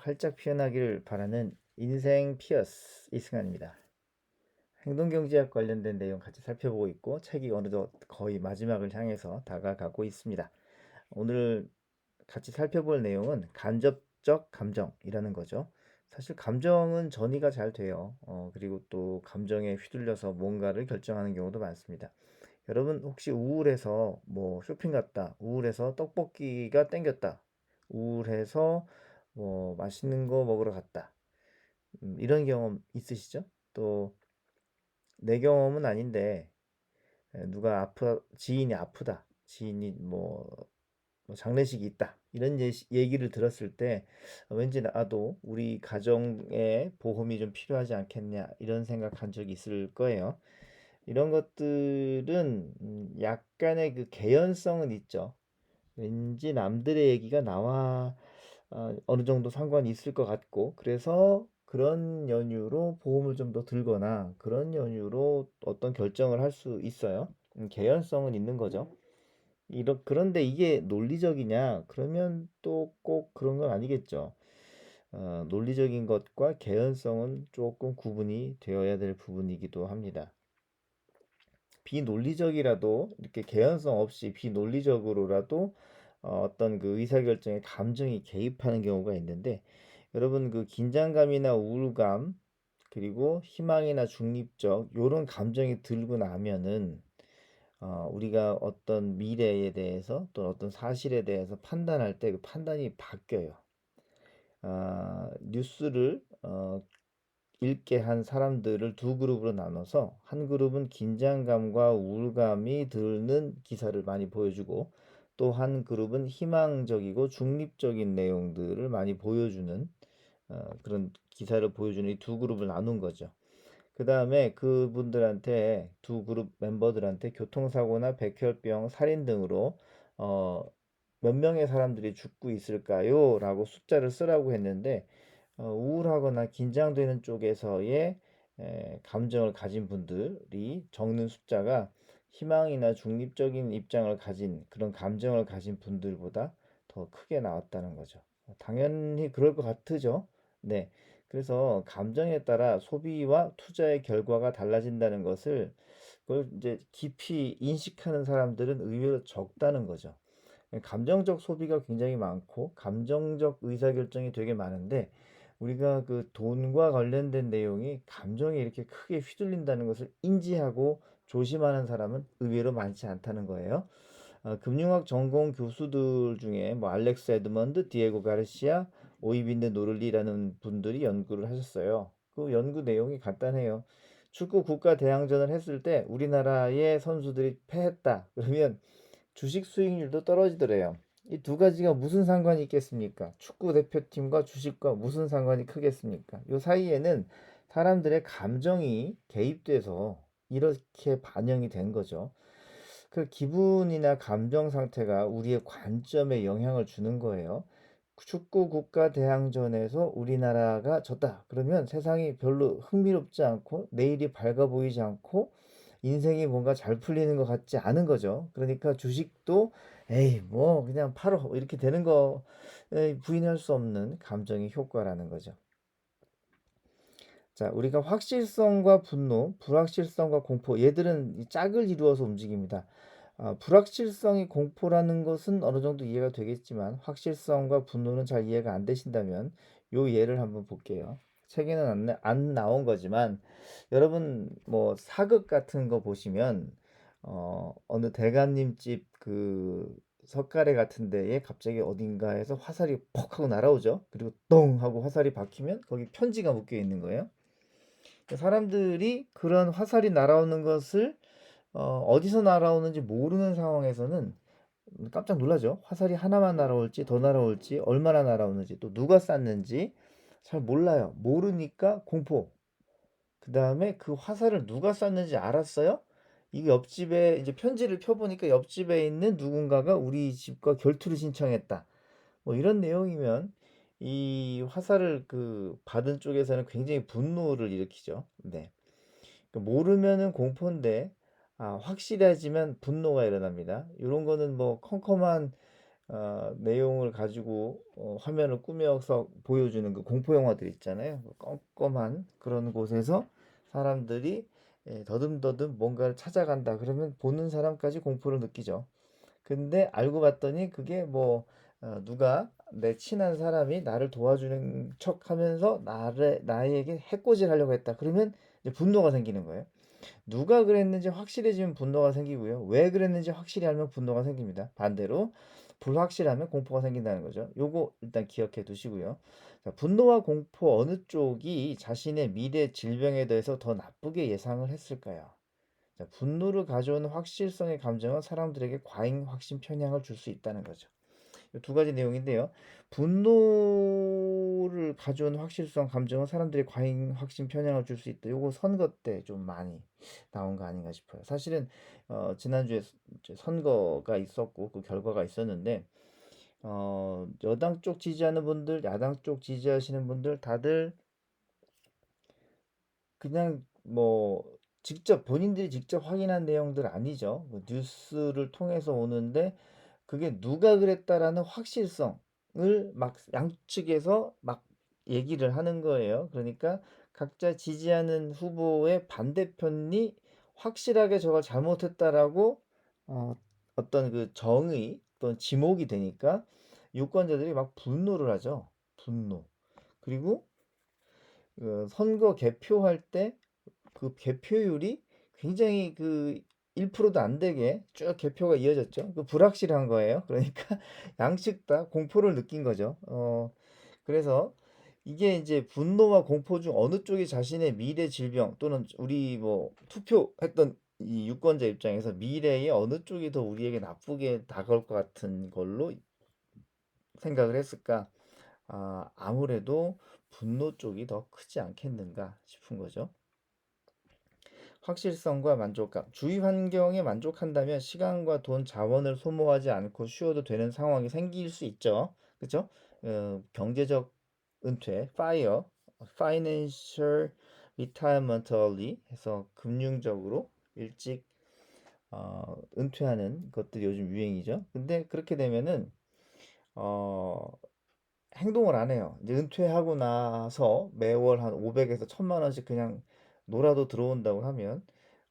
활짝 피어나기를 바라는 인생 피어스 이승환입니다. 행동경제학 관련된 내용 같이 살펴보고 있고 책이 어느덧 거의 마지막을 향해서 다가가고 있습니다. 오늘 같이 살펴볼 내용은 간접적 감정이라는 거죠. 사실 감정은 전이가 잘 돼요. 그리고 또 감정에 휘둘려서 뭔가를 결정하는 경우도 많습니다. 여러분 혹시 우울해서 뭐 쇼핑 갔다, 우울해서 떡볶이가 땡겼다, 우울해서 뭐 맛있는 거 먹으러 갔다, 이런 경험 있으시죠? 또 내 경험은 아닌데 누가 지인이 아프다, 지인이 뭐 장례식이 있다, 이런 얘기를 들었을 때 왠지 나도 우리 가정에 보험이 좀 필요하지 않겠냐 이런 생각한 적이 있을 거예요. 이런 것들은 약간의 그 개연성은 있죠. 왠지 남들의 얘기가 나와 어느 정도 상관이 있을 것 같고, 그래서 그런 연유로 보험을 좀 더 들거나 그런 연유로 어떤 결정을 할 수 있어요. 개연성은 있는 거죠. 그런데 이게 논리적이냐? 그러면 또 꼭 그런 건 아니겠죠. 논리적인 것과 개연성은 조금 구분이 되어야 될 부분이기도 합니다. 비논리적이라도 이렇게 개연성 없이 비논리적으로라도 어떤 그 의사결정에 감정이 개입하는 경우가 있는데, 여러분 그 긴장감이나 우울감 그리고 희망이나 중립적 요런 감정이 들고 나면은 우리가 어떤 미래에 대해서 또 어떤 사실에 대해서 판단할 때 그 판단이 바뀌어요. 뉴스를 읽게 한 사람들을 두 그룹으로 나눠서 한 그룹은 긴장감과 우울감이 드는 기사를 많이 보여주고, 또 한 그룹은 희망적이고 중립적인 내용들을 많이 보여주는 그런 기사를 보여주는 이 두 그룹을 나눈 거죠. 그 다음에 그분들한테, 두 그룹 멤버들한테 교통사고나 백혈병, 살인 등으로 어, 몇 명의 사람들이 죽고 있을까요? 라고 숫자를 쓰라고 했는데, 우울하거나 긴장되는 쪽에서의 감정을 가진 분들이 적는 숫자가 희망이나 중립적인 입장을 가진 그런 감정을 가진 분들보다 더 크게 나왔다는 거죠. 당연히 그럴 것 같으죠. 네. 그래서 감정에 따라 소비와 투자의 결과가 달라진다는 것을, 그걸 이제 깊이 인식하는 사람들은 의외로 적다는 거죠. 감정적 소비가 굉장히 많고 감정적 의사결정이 되게 많은데, 우리가 그 돈과 관련된 내용이 감정에 이렇게 크게 휘둘린다는 것을 인지하고 조심하는 사람은 의외로 많지 않다는 거예요. 금융학 전공 교수들 중에 뭐 알렉스 에드먼드, 디에고 가르시아, 오이빈드 노를리라는 분들이 연구를 하셨어요. 그 연구 내용이 간단해요. 축구 국가 대항전을 했을 때 우리나라의 선수들이 패했다, 그러면 주식 수익률도 떨어지더래요. 이 두 가지가 무슨 상관이 있겠습니까? 축구 대표팀과 주식과 무슨 상관이 크겠습니까? 요 사이에는 사람들의 감정이 개입돼서 이렇게 반영이 된 거죠. 그 기분이나 감정 상태가 우리의 관점에 영향을 주는 거예요. 축구 국가 대항전에서 우리나라가 졌다, 그러면 세상이 별로 흥미롭지 않고 내일이 밝아 보이지 않고 인생이 뭔가 잘 풀리는 것 같지 않은 거죠. 그러니까 주식도 에이 뭐 그냥 팔어 이렇게 되는 거, 부인할 수 없는 감정의 효과라는 거죠. 자, 우리가 확실성과 분노, 불확실성과 공포, 얘들은 이 짝을 이루어서 움직입니다. 불확실성이 공포라는 것은 어느 정도 이해가 되겠지만 확실성과 분노는 잘 이해가 안 되신다면 요 예를 한번 볼게요. 책에는 안 나온 거지만, 여러분 뭐 사극 같은 거 보시면 어느 대감님 집 그 석가래 같은 데에 갑자기 어딘가에서 화살이 퍽 하고 날아오죠. 그리고 똥 하고 화살이 박히면 거기 편지가 묶여 있는 거예요. 사람들이 그런 화살이 날아오는 것을 어디서 날아오는지 모르는 상황에서는 깜짝 놀라죠. 화살이 하나만 날아올지 더 날아올지 얼마나 날아오는지 또 누가 쐈는지 잘 몰라요. 모르니까 공포. 그 다음에 그 화살을 누가 쐈는지 알았어요. 이 옆집에 이제 편지를 펴보니까 옆집에 있는 누군가가 우리 집과 결투를 신청했다, 뭐 이런 내용이면 이 화살을 그 받은 쪽에서는 굉장히 분노를 일으키죠. 네. 모르면은 공포인데 확실해지면 분노가 일어납니다. 이런 거는 뭐 컴컴한 내용을 가지고 화면을 꾸며서 보여주는 그 공포 영화들 있잖아요. 그 껌껌한 그런 곳에서 사람들이 더듬더듬 뭔가를 찾아간다. 그러면 보는 사람까지 공포를 느끼죠. 근데 알고 봤더니 그게 뭐 누가 내 친한 사람이 나를 도와주는 척 하면서 나에게 해코지를 하려고 했다. 그러면 이제 분노가 생기는 거예요. 누가 그랬는지 확실해지면 분노가 생기고요. 왜 그랬는지 확실히 알면 분노가 생깁니다. 반대로 불확실하면 공포가 생긴다는 거죠. 요거 일단 기억해 두시고요. 자, 분노와 공포 어느 쪽이 자신의 미래 질병에 대해서 더 나쁘게 예상을 했을까요? 자, 분노를 가져오는 확실성의 감정은 사람들에게 과잉 확신 편향을 줄 수 있다는 거죠. 두 가지 내용인데요. 분노를 가져오는 확실성 감정은 사람들이 과잉 확신 편향을 줄 수 있다. 요거 선거 때 좀 많이 나온 거 아닌가 싶어요. 사실은 지난주에 이제 선거가 있었고 그 결과가 있었는데 여당 쪽 지지하는 분들, 야당 쪽 지지하시는 분들 다들 그냥 뭐 직접 본인들이 직접 확인한 내용들 아니죠. 뭐 뉴스를 통해서 오는데 그게 누가 그랬다라는 확실성을 막 양측에서 막 얘기를 하는 거예요. 그러니까 각자 지지하는 후보의 반대편이 확실하게 저걸 잘못했다라고 어, 어떤 그 정의 또는 지목이 되니까 유권자들이 막 분노를 하죠. 분노. 그리고 선거 개표할 때 그 개표율이 굉장히 그 1%도 안 되게 쭉 개표가 이어졌죠. 그 불확실한 거예요. 그러니까 양측 다 공포를 느낀 거죠. 그래서 이게 이제 분노와 공포 중 어느 쪽이 자신의 미래 질병 또는 우리 뭐 투표했던 이 유권자 입장에서 미래에 어느 쪽이 더 우리에게 나쁘게 다가올 것 같은 걸로 생각을 했을까? 아무래도 분노 쪽이 더 크지 않겠는가 싶은 거죠. 확실성과 만족감. 주위 환경에 만족한다면 시간과 돈, 자원을 소모하지 않고 쉬어도 되는 상황이 생길 수 있죠. 그렇죠? 경제적 은퇴, financial retirement early 해서 금융적으로 일찍 은퇴하는 것들이 요즘 유행이죠. 근데 그렇게 되면은 어, 행동을 안 해요. 이제 은퇴하고 나서 매월 한 500에서 1000만 원씩 그냥 놀아도 들어온다고 하면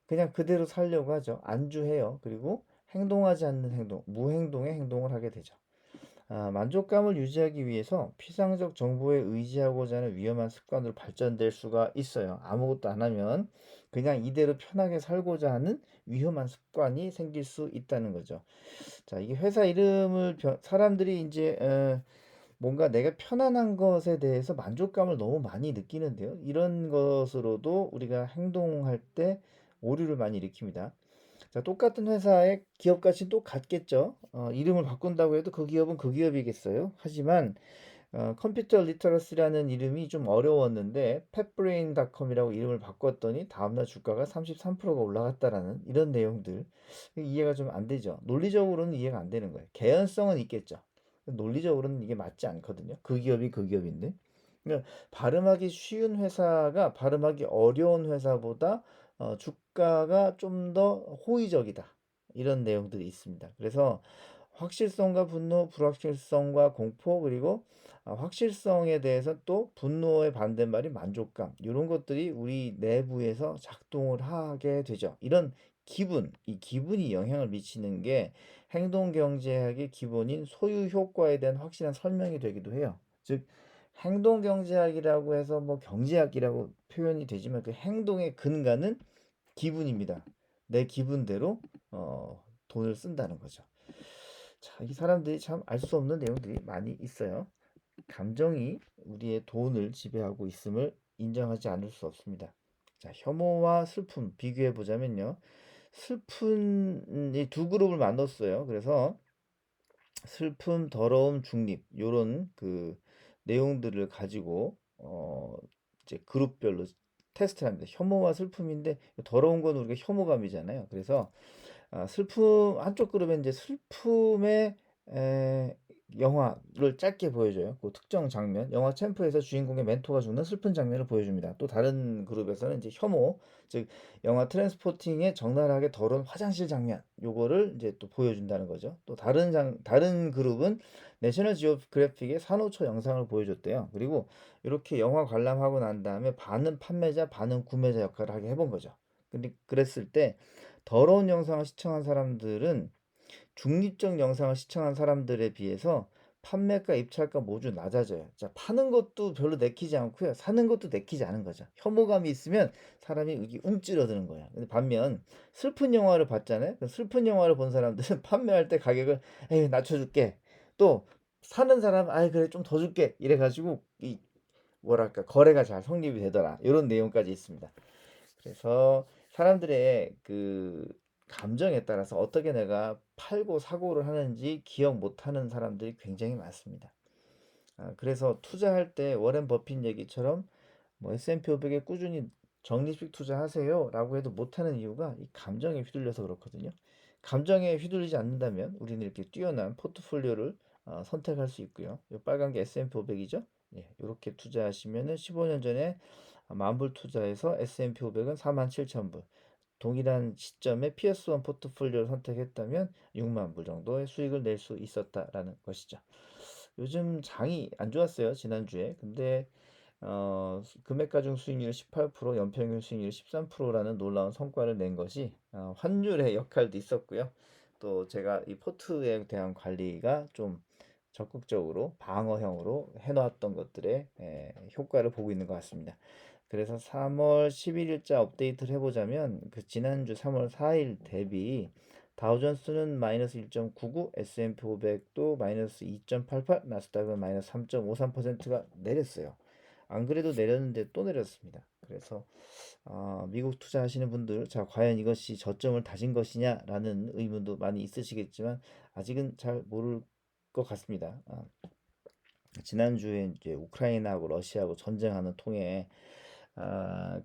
그냥 그대로 살려고 하죠. 안주해요. 그리고 행동하지 않는 행동, 무행동의 행동을 하게 되죠. 만족감을 유지하기 위해서 피상적 정보에 의지하고자 하는 위험한 습관으로 발전될 수가 있어요. 아무것도 안 하면 그냥 이대로 편하게 살고자 하는 위험한 습관이 생길 수 있다는 거죠. 자, 이게 회사 이름을 사람들이 이제 뭔가 내가 편안한 것에 대해서 만족감을 너무 많이 느끼는데요. 이런 것으로도 우리가 행동할 때 오류를 많이 일으킵니다. 자, 똑같은 회사의 기업 가치는 똑같겠죠. 이름을 바꾼다고 해도 그 기업은 그 기업이겠어요. 하지만 컴퓨터 리터러시라는 이름이 좀 어려웠는데 펫브레인닷컴이라고 이름을 바꿨더니 다음날 주가가 33%가 올라갔다라는 이런 내용들 이해가 좀 안 되죠. 논리적으로는 이해가 안 되는 거예요. 개연성은 있겠죠. 논리적으로는 이게 맞지 않거든요. 그 기업이 그 기업인데. 그러니까 발음하기 쉬운 회사가 발음하기 어려운 회사보다 주가가 좀 더 호의적이다. 이런 내용들이 있습니다. 그래서 확실성과 분노, 불확실성과 공포, 그리고 확실성에 대해서 또 분노의 반대말이 만족감. 이런 것들이 우리 내부에서 작동을 하게 되죠. 이런 기분, 이 기분이 영향을 미치는 게 행동 경제학의 기본인 소유 효과에 대한 확실한 설명이 되기도 해요. 즉, 행동 경제학이라고 해서 뭐 경제학이라고 표현이 되지만 그 행동의 근간은 기분입니다. 내 기분대로 돈을 쓴다는 거죠. 자, 이 사람들이 참 알 수 없는 내용들이 많이 있어요. 감정이 우리의 돈을 지배하고 있음을 인정하지 않을 수 없습니다. 자, 혐오와 슬픔 비교해 보자면요. 슬픈이 두 그룹을 만들었어요. 그래서 슬픔, 더러움, 중립 요런 그 내용들을 가지고 이제 그룹별로 테스트를 합니다. 혐오와 슬픔인데 더러운 건 우리가 혐오감이잖아요. 그래서 슬픔 한쪽 그룹에 이제 슬픔에 에, 영화를 짧게 보여줘요. 그 특정 장면, 영화 챔프에서 주인공의 멘토가 죽는 슬픈 장면을 보여줍니다. 또 다른 그룹에서는 이제 혐오, 즉 영화 트랜스포팅의 적나라하게 더러운 화장실 장면, 요거를 이제 또 보여준다는 거죠. 또 다른 그룹은 내셔널 지오그래픽의 산호초 영상을 보여줬대요. 그리고 이렇게 영화 관람하고 난 다음에 반은 판매자, 반은 구매자 역할을 하게 해본 거죠. 근데 그랬을 때 더러운 영상을 시청한 사람들은 중립적 영상을 시청한 사람들에 비해서 판매가, 입찰가 모두 낮아져요. 자, 파는 것도 별로 내키지 않고요. 사는 것도 내키지 않은 거죠. 혐오감이 있으면 사람이 이게 움츠러드는 거예요. 근데 반면 슬픈 영화를 봤잖아요. 슬픈 영화를 본 사람들은 판매할 때 가격을 에이, 낮춰줄게. 또 사는 사람 아이 그래 좀 더 줄게. 이래가지고 이 뭐랄까 거래가 잘 성립이 되더라. 이런 내용까지 있습니다. 그래서 사람들의 그 감정에 따라서 어떻게 내가 팔고 사고를 하는지 기억 못하는 사람들이 굉장히 많습니다. 그래서 투자할 때 워렌 버핏 얘기처럼 뭐 S&P 500에 꾸준히 적립식 투자하세요 라고 해도 못하는 이유가 이 감정에 휘둘려서 그렇거든요. 감정에 휘둘리지 않는다면 우리는 이렇게 뛰어난 포트폴리오를 선택할 수 있고요. 이 빨간 게 S&P 500이죠. 예, 이렇게 투자하시면은 15년 전에 만불 투자해서 S&P 500은 47,000불. 동일한 시점에 PS1 포트폴리오를 선택했다면 6만 불 정도의 수익을 낼 수 있었다라는 것이죠. 요즘 장이 안 좋았어요, 지난주에. 근데 금액 가중 수익률 18%, 연평균 수익률 13%라는 놀라운 성과를 낸 것이 환율의 역할도 있었고요. 또 제가 이 포트에 대한 관리가 좀 적극적으로 방어형으로 해놓았던 것들의 효과를 보고 있는 것 같습니다. 그래서 3월 11일자 업데이트를 해보자면 그 지난주 3월 4일 대비 다우존스는 마이너스 1.99, S&P 500도 마이너스 2.88, 나스닥은 마이너스 3.53%가 내렸어요. 안 그래도 내렸는데 또 내렸습니다. 그래서 미국 투자하시는 분들, 자 과연 이것이 저점을 다진 것이냐라는 의문도 많이 있으시겠지만 아직은 잘 모를 것 같습니다. 지난주에 이제 우크라이나하고 러시아하고 전쟁하는 통에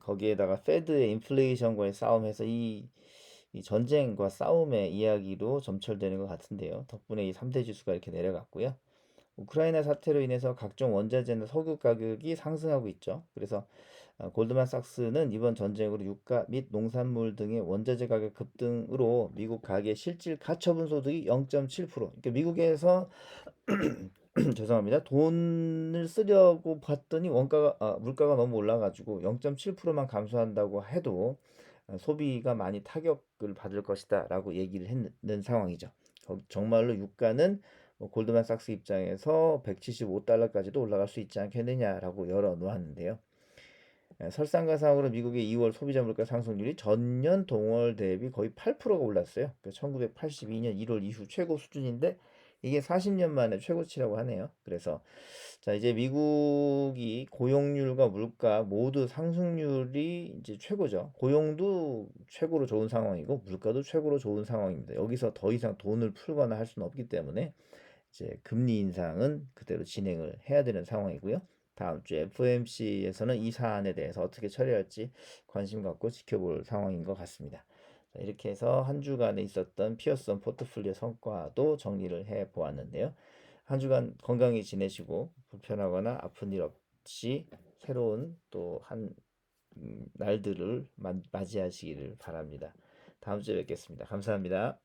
거기에다가 페드의 인플레이션과의 싸움에서 이 전쟁과 싸움의 이야기로 점철되는 것 같은데요. 덕분에 이 3대 지수가 이렇게 내려갔고요. 우크라이나 사태로 인해서 각종 원자재나 석유 가격이 상승하고 있죠. 그래서 골드만삭스는 이번 전쟁으로 유가 및 농산물 등의 원자재 가격 급등으로 미국 가계 실질 가처분 소득이 0.7%. 그러니까 미국에서 죄송합니다. 돈을 쓰려고 봤더니 물가가 너무 올라가지고 0.7%만 감소한다고 해도 소비가 많이 타격을 받을 것이다라고 얘기를 했는 상황이죠. 정말로 유가는 골드만삭스 입장에서 175달러까지도 올라갈 수 있지 않겠느냐라고 열어놓았는데요. 설상가상으로 미국의 2월 소비자 물가 상승률이 전년 동월 대비 거의 8%가 올랐어요. 1982년 1월 이후 최고 수준인데 이게 40년 만에 최고치라고 하네요. 그래서 자 이제 미국이 고용률과 물가 모두 상승률이 이제 최고죠. 고용도 최고로 좋은 상황이고 물가도 최고로 좋은 상황입니다. 여기서 더 이상 돈을 풀거나 할 수는 없기 때문에 이제 금리 인상은 그대로 진행을 해야 되는 상황이고요. 다음 주 FOMC에서는 이 사안에 대해서 어떻게 처리할지 관심 갖고 지켜볼 상황인 것 같습니다. 자, 이렇게 해서 한 주간에 있었던 피어슨 포트폴리오 성과도 정리를 해 보았는데요. 한 주간 건강히 지내시고 불편하거나 아픈 일 없이 새로운 또 한 날들을 맞이하시기를 바랍니다. 다음 주에 뵙겠습니다. 감사합니다.